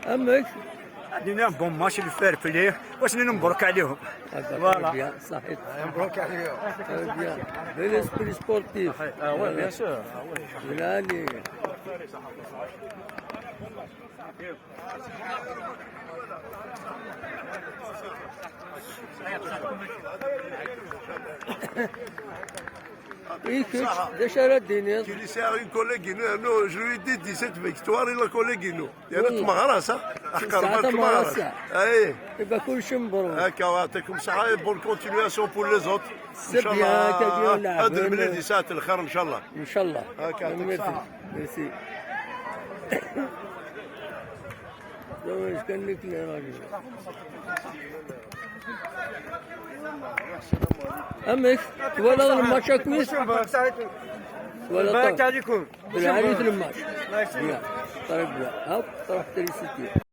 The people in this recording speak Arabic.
امك عندنا بون ماشي الفير بلاي واش نبرك عليهم. فوالا صحيح مبروك عليهم. بيان بالاسبري سبورتيف وي بيان سور. يعني دشرة الدنيا Qui laissait à une collègue, non, je lui ai dit 17 victoires et la collègue, non. Il y a notre maharas, hein. ساعتها مهرسة. Allez, يبقى كل شيء مبروك يعطيكم الصحة, bonne continuation pour les autres. C'est bien, كدير نلعب. هذا المليون دي ساعة الخير إن شاء الله. ان شاء الله يعطيك الصحة. ميرسي ايش كان لك يا راجل امك ولا الماتش كويس ولا بارك عليكم. بالعريس الماتش طيب هاو طرحت لي 60